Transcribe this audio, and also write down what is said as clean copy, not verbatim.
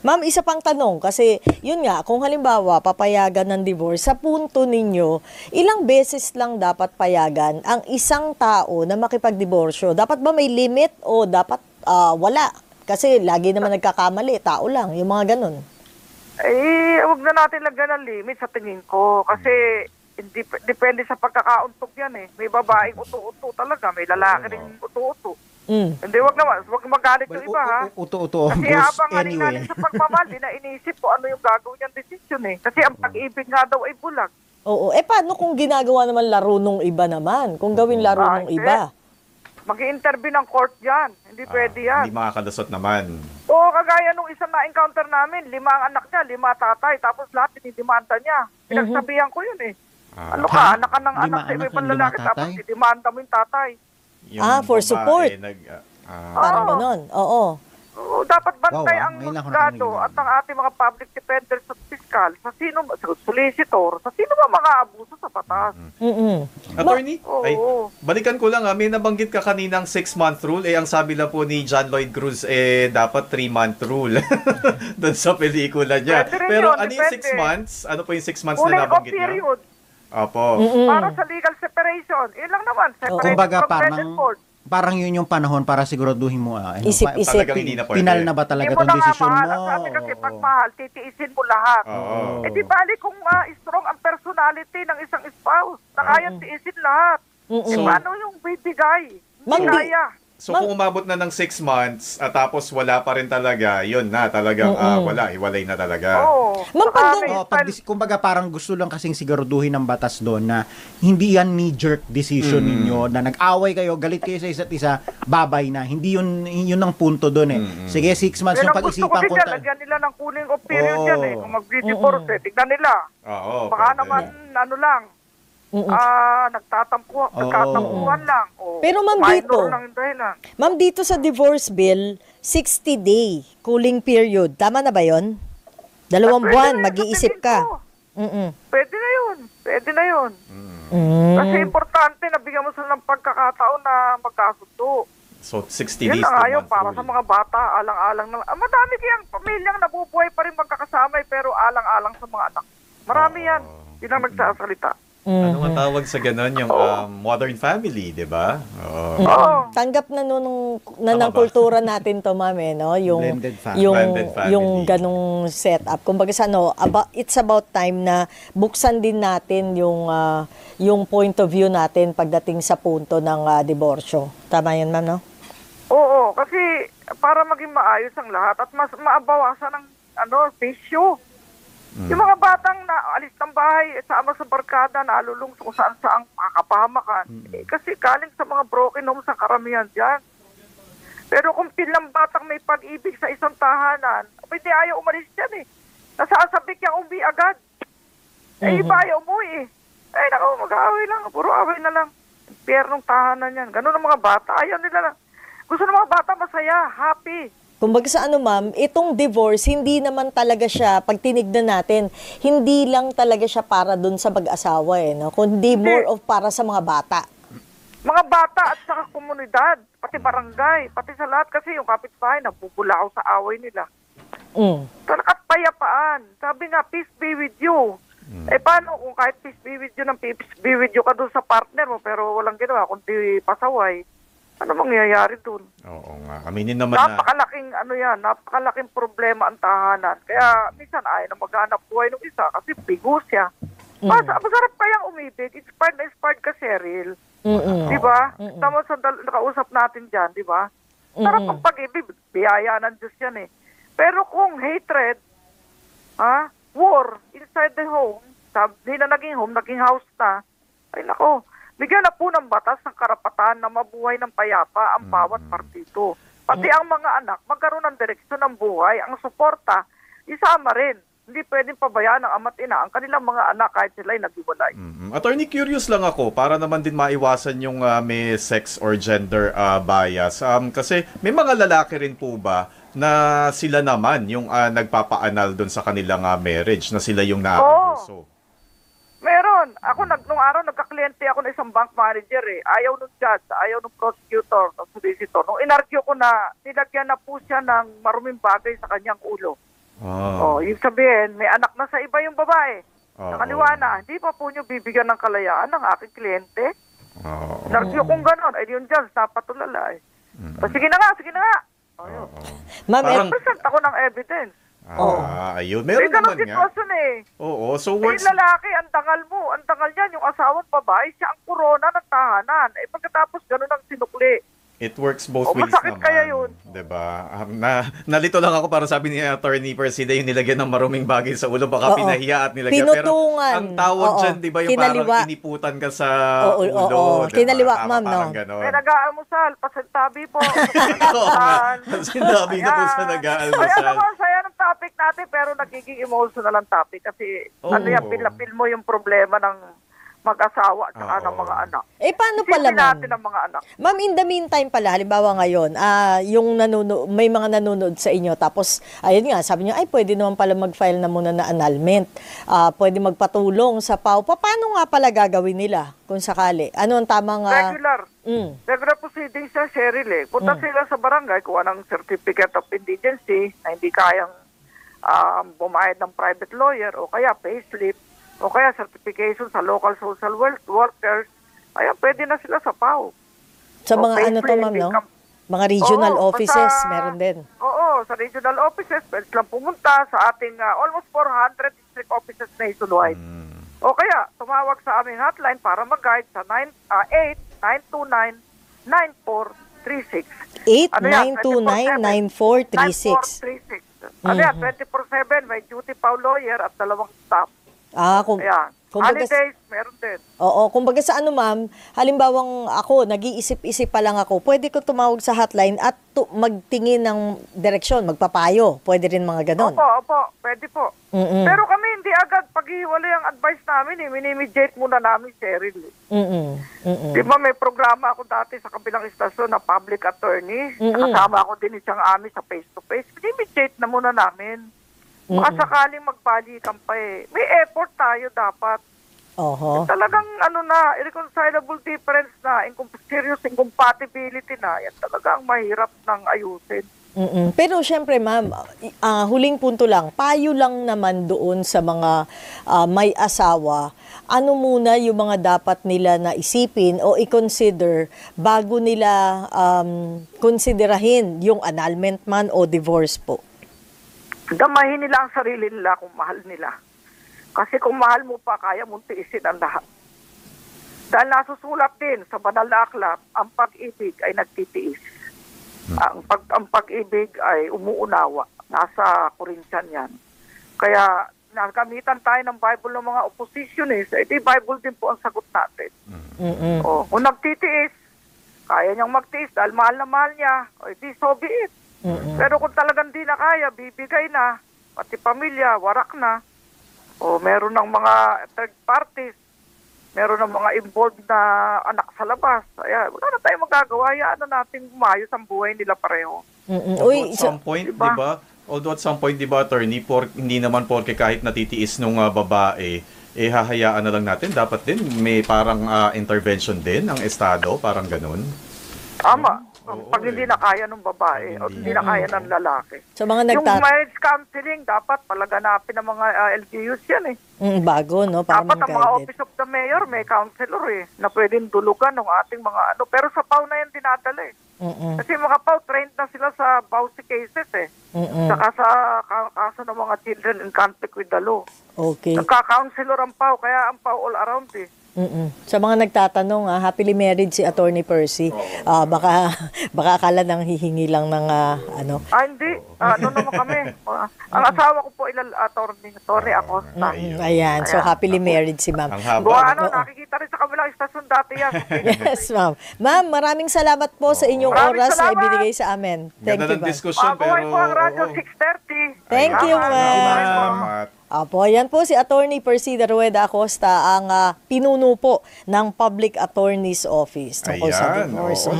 Ma'am, isa pang tanong kasi yun nga, kung halimbawa papayagan ng divorce, sa punto ninyo, ilang beses lang dapat payagan ang isang tao na makipagdiborsyo? Dapat ba may limit o dapat wala? Kasi lagi naman nagkakamali, tao lang, yung mga ganun. Huwag na natin lagyan ng limit sa tingin ko. Kasi depende sa pagkakauntok yan eh. May babaeng uto-uto talaga, may lalaki rin uto-uto. Hindi, wag magalit yung iba ha. Uto-uto kasi habang anyway. Sa pagmamahal, di na inisip ko ano yung gagawin niyang desisyon eh. Kasi ang pag-ibig nga daw ay bulag. Oo. Paano kung ginagawa naman laro nung iba naman? Kung gawin laro nung iba? Mag-i-intervene ng court yan. Hindi pwede yan. Hindi makakalusot naman. Oo, kagaya nung isang na-encounter namin, 5 ang anak niya, 5 tatay, tapos lahat dinidimanda niya. Pinagsabihan ko yun eh. Ano ka, anak ka ng anak sa iba lalaki, tapos didimanda mo yung tatay. For support. Parang ganon. Oo. Dapat bantay ang husgado at ang ating mga public defenders at fiscal sa solicitor, sa sino ba mga abuso sa batas. Attorney, balikan ko lang may nabanggit ka kaninang 6-month rule. Ang sabi lang po ni John Lloyd Cruz, dapat 3-month rule doon sa pelikula niya. Pero ano yung 6 months? Ano po yung 6 months na nabanggit niya? Period. Opo. Para sa legal separation. Yun lang naman. Kumbaga parang yun yung panahon para siguraduhin mo. Isip-isip. Pinal na ba talaga itong desisyon mo? Sabi kasi pag mahal, titiisin mo lahat. Di bali kung strong ang personality ng isang spouse, na kayang tiisin lahat. Paano yung bibigay? Kaya. So kung umabot na ng 6 months at tapos wala pa rin talaga, yun na talagang hiwalay na talaga. Kumbaga parang gusto lang kasing siguraduhin ng batas doon na hindi yan knee-jerk decision ninyo na nag-away kayo, galit kayo sa isa't isa, babay na. Hindi yun ang punto doon eh. Sige, 6 months yung pag-isipan ko. Lagyan nila ng cooling off period yan eh. Kung mag-divorce tignan nila. Baka naman lang. Nagtatampuhan lang. Pero ma'am dito sa divorce bill, 60-day cooling period. Tama na ba yon? 2 buwan, mag-iisip ka. Pwede na yun. Kasi importante, nabigyan mo sila ng pagkakataon na magkasundo. So, 60 days to month para sa mga bata, alang-alang na. Madami kayang pamilyang nabubuhay pa rin magkakasama pero alang-alang sa mga anak. Marami yan. Yun ang nagsasalita. Ano ang tawag sa ganon? Yung modern family, di ba? Tanggap na ng kultura natin to, ma'am, no? Yung blended family. Yung ganong setup. Kumbaga sa it's about time na buksan din natin yung point of view natin pagdating sa punto ng diborsyo. Tama yan, ma'am, no? Oo, kasi para maging maayos ang lahat at mas maabawasan ng issue. Yung mga batang naalis ng bahay, sama sa barkada, nalulung kung saan-saang makakapahamakan. Kasi galing sa mga broken homes ang karamihan dyan. Pero kung pilang batang may pag-ibig sa isang tahanan, hindi ayaw umalis dyan eh. Nasasabik yung uwi agad. Iba ayaw umuwi eh. Mag-aaway lang, puro away na lang. Impyernong tahanan yan. Ganun ang mga bata. Ayaw nila lang. Gusto ng mga bata masaya, happy. Kumbaga sa ma'am, itong divorce, hindi naman talaga siya, pag tinignan natin, hindi lang talaga siya para dun sa mag-asawa no? Kundi more of para sa mga bata. Mga bata at saka komunidad, pati barangay, pati sa lahat kasi yung kapitbahay, nabubulao sa away nila. At payapaan. Sabi nga, peace be with you. Paano kung kahit peace be with you, peace be with you ka dun sa partner mo, pero walang ginawa, kundi pasaway. Ano mangyayari dun? Oo nga. Aminin naman napakalaking problema ang tahanan. Kaya minsan ayaw na maghanap buhay ng isa kasi bigo siya. Masarap kayang umibig. Inspired ka, Cheryl. Di ba? Tama sa nakausap natin dyan, di ba? Sarap ang pag-ibig. Biyaya ng Diyos yan eh. Pero kung hatred, war inside the home, hindi na naging home, naging house na, ay nako, bigyan na po ng batas ng karapatan na mabuhay ng payapa ang bawat partido. Pati ang mga anak, magkaroon ng direksyon ng buhay, ang suporta, isama rin. Hindi pwedeng pabayaan ng ama't ina ang kanilang mga anak kahit sila'y naghiwalay. Attorney, curious lang ako para naman din maiwasan yung may sex or gender bias. Kasi may mga lalaki rin po ba na sila naman yung nagpapaanal doon sa kanilang marriage, na sila yung naabuso? Meron. Ako, nung araw, nagkakliyente ako ng isang bank manager eh. Ayaw nung judge, ayaw nung prosecutor, ng solicitor. Nung inargue ko na, nilagyan na po siya ng maruming bagay sa kanyang ulo. Ibig sabihin, may anak na sa iba yung babae. Oo. Nakaliwa na, hindi pa po nyo bibigyan ng kalayaan ng aking kliyente. Oo. Narsiyo kung gano'n, ay yun dyan, napatulala eh. O, sige na nga, sige na nga. Ayun. Ma'am, Parang- Present ako ng evidence. Ayun. May Meron ganun naman nga. sitwasyon eh. Oo. So, Yung once... lalaki, ang dangal mo. Ang dangal niyan, yung asawang babae, siya ang corona ng tahanan. Eh, pagkatapos ganun ang sinukli. It works both O, ways masakit naman. kaya yun? Diba? Nalito lang ako para sabi ni Attorney Persida yung nilagyan ng maruming bagay sa ulo. Baka Oo. pinahiya at nilagyan. Pinutungan. Pero ang tawag Oo. dyan, di ba yung Kinaliwa. parang iniputan ka sa Oo, ulo. oo. Diba? Kinaliwa, ma'am, Parang no? ganon. May nag-aalmusal, pasintabi po. Oo nga. Sinabi na po sa Ay, nag-aalmusal. alam mo, saya ng topic natin, pero nagiging emotional ang topic. Kasi, Oo. pinapil mo yung problema ng mag-asawa at saka Oo. ng mga anak. paano pala, Isipin ma'am? natin ang mga anak. Ma'am, in the meantime pala, halimbawa ngayon, yung may mga nanonood sa inyo, tapos, ayun nga, sabi niyo, ay, pwede naman pala mag-file na muna na annulment. Pwede magpatulong sa PAW. Paano nga pala gagawin nila, kung sakali? Ano ang tamang... Regular proceedings sa Cheryl eh. Punta sila sa barangay, kuha ng certificate of indigency na hindi kayang bumayad ng private lawyer o kaya payslip o kaya certification sa local social workers. Kaya pwede na sila sa PAW. sa O mga ano to, payslip, ma'am, no? income. Mga regional Oo, offices, basta- meron din. Oo, sa regional offices, pwede silang pumunta sa ating almost 400 district offices nationwide. O kaya, tumawag sa aming hotline para mag-guide sa 8-929-9436. 8-929-9436. 9436. Ano yan, 24/7, may duty PAW lawyer at 2 staff. Kung Ayan. kumbaga, Holidays, meron din. oo, kumbaga sa ano, ma'am, halimbawang ako, nag-iisip-isip pa lang ako, pwede ko tumawag sa hotline at magtingin ng direksyon, magpapayo. Pwede rin mga ganon. Opo, pwede po. Mm-mm. Pero kami hindi agad paghiwalay ang advice namin minimediate muna namin, Cheryl. Mm-mm. Mm-mm. Di ba may programa ako dati sa kabilang istasyon na public attorney. Kasama ako din isang amin sa face-to-face. Minimediate na muna namin. Baka sakaling magbalikan pa eh. May effort tayo dapat. Oho. Talagang irreconcilable difference na, serious incompatibility na. Yan talaga ang mahirap ng ayusin. Mm-mm. Pero syempre, ma'am, huling punto lang, payo lang naman doon sa mga may asawa, ano muna yung mga dapat nila na isipin o i-consider bago nila konsiderahin yung annulment man o divorce po? Damahin nila ang sarili nila kung mahal nila. Kasi kung mahal mo pa, kaya mong tiisin ang lahat. Dahil nasusulat din sa banal na aklat, ang pag-ibig ay nagtitiis. Ang pag-ibig ay umuunawa. Nasa Corinthian yan. Kaya nagamitan tayo ng Bible ng mga oppositionist, di Bible din po ang sagot natin. Kung nagtitiis, kaya niyang magtiis dahil mahal na mahal niya, di so be it. Pero kung talagang di na kaya, bibigay na, pati pamilya, warak na, o meron ng mga third parties, meron ng mga involved na anak sa labas, wala na tayong magagawa, hayaan na natin umayos ang buhay nila pareho. Although at some point, di ba, attorney, hindi naman porke kahit natitiis nung babae, hahayaan na lang natin, dapat din may parang intervention din ng Estado, parang ganun. Tama. Pag hindi na kaya ng babae o hindi na kaya ng lalaki. So, mga Yung marriage counseling, dapat palaganapin ng mga LGUs yan eh. Bago, no? Para Dapat ang mga mag-guide. Office of the Mayor, may counselor eh, na pwedeng dulugan ng ating mga ano. Pero sa PAW na yan dinadala eh. Kasi mga PAW, trained na sila sa BAUSI cases eh. Saka sa kaso ng mga children in conflict with the law. Okay. Nagka-counselor ang PAW, kaya ang PAW all around eh. Sa mga nagtatanong, happily married si Attorney Percy. Baka akala nang hihingi lang ng ano. Hindi. Ano naman kami. Ang asawa ko po Attorney Acosta. Ayan. So, happily married si ma'am. Ang haba. Nakikita rin sa kabilang istasyon dati yan. Yes, ma'am. Ma'am, maraming salamat po sa inyong Maraming oras na salamat. ibinigay sa amin. Thank Ganda you, ng ma'am. diskusyon, pero... Buhay po ang radyo 6:30. Thank you, ma'am. Salamat. Apo, yan po si Attorney Persida Rueda Acosta, ang pinuno po ng Public Attorney's Office tungkol sa Ayan, divorce. oo.